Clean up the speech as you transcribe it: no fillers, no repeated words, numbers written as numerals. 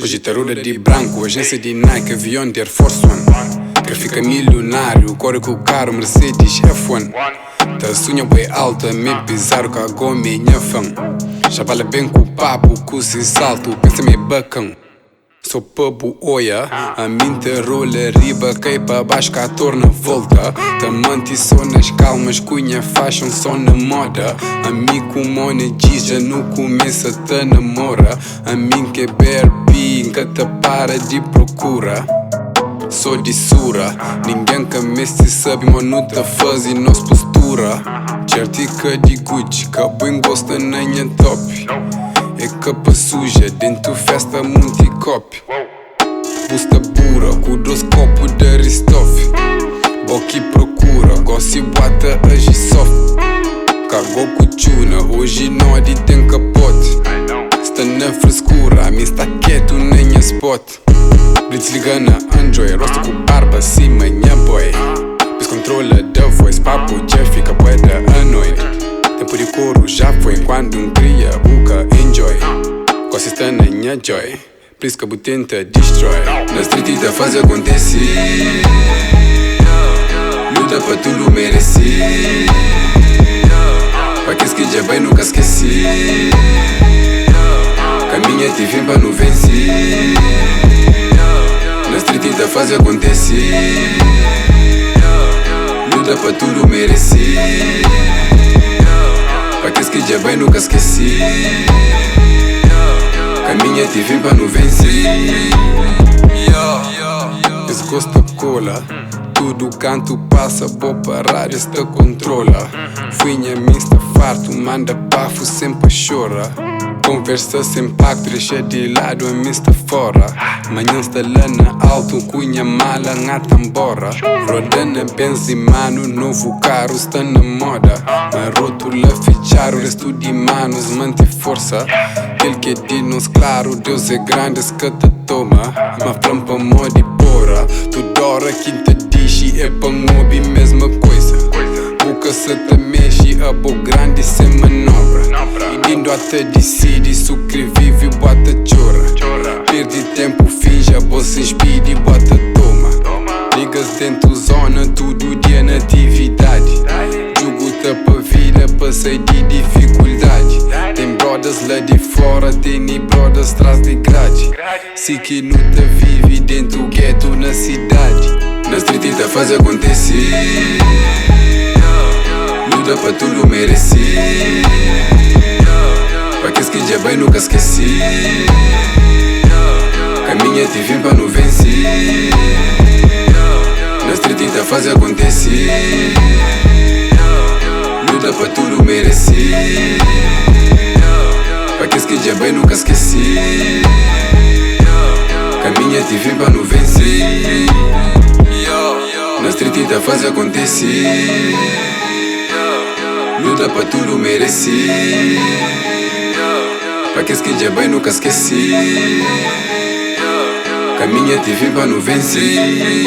Hoje taruda de branco, agência de Nike, avião de Air Force One. Que fica milionário, corre com o carro Mercedes F1. Tá sonha bem alta, meio bizarro, cagou minha fã. Chavala bem com o papo, com esse salto, pensa meio bacão. Sou pabo, olha, a mim te rola riba, cai para baixo, cá torna volta. Tamante só nas calmas, cunha fashion só na moda. Amigo mone diz, já no começo te namora. A mim que é BRB, nunca te para de procura. Sou de sura, ninguém que me se sabe, mano te faz e nós postura. Certica de Gucci, que bem gosta nem é top. É capa suja, dentro festa multicop. Busta pura, com dois copos de Aristof. Boqui procura, gosto e bota agi soft. Cagou com tuna, hoje não há de tem capote. Está na frescura, a mim está quieto, nem é spot. Blitz liga na Android, rosto com barba, sim, manhã boy. Pois controla da voz, papo Jeff, fica bué da anoite. Tempo de couro já foi, quando cria, buca, enjoy. Gosta na minha joy, por isso que a tenta destrói. Na street da faz acontecer, luta pra tudo merecer. Pra que já bem nunca esqueci. Caminha te vem pra não vencer. Na street da faz acontecer, luta pra tudo merecer. Pra que já bem nunca esqueci. Caminha te vem pra não vencer. Esse gosto cola, tudo canto passa, vou parar, esta controla. Finha mista farto, manda bafo, sempre chora. Conversa sem pacto, deixa de lado, a mista fora. Manhã está lá na alto, cunha mala, ngata embora. Roda na benzimano, novo carro está na moda. Mas rótula fechar, o resto de manos mantém força. Aquele que é de nós claro, Deus é grande, se que te toma. Mas flampa moda e porra, toda hora que te diz é pra mobi, mesma coisa. Boca se te mexe, a boca grande sem manobra. E indo até decide, vive, bota chora. Perde tempo, finge, a bolsa inspira e bota toma. Ligas dentro zona, todo dia na atividade. Jogo-te pra vida, pra sair de dificuldade. Tem brothers lá de fora, tem brothers atrás de grade. Se que não te vive dentro do gueto na cidade. Na street te faz acontecer, luta pra tudo merecer. Pra que já bem nunca esqueci. Caminha te vem pra não vencer. Na street te faz acontecer, luta pra tudo merecer. Pra que já bem nunca esqueci. Caminha te vem pra não vencer. Na street te faz acontecer, luta pra tudo merecer. Pra que já bem nunca esqueci. Caminha te vem pra não vencer.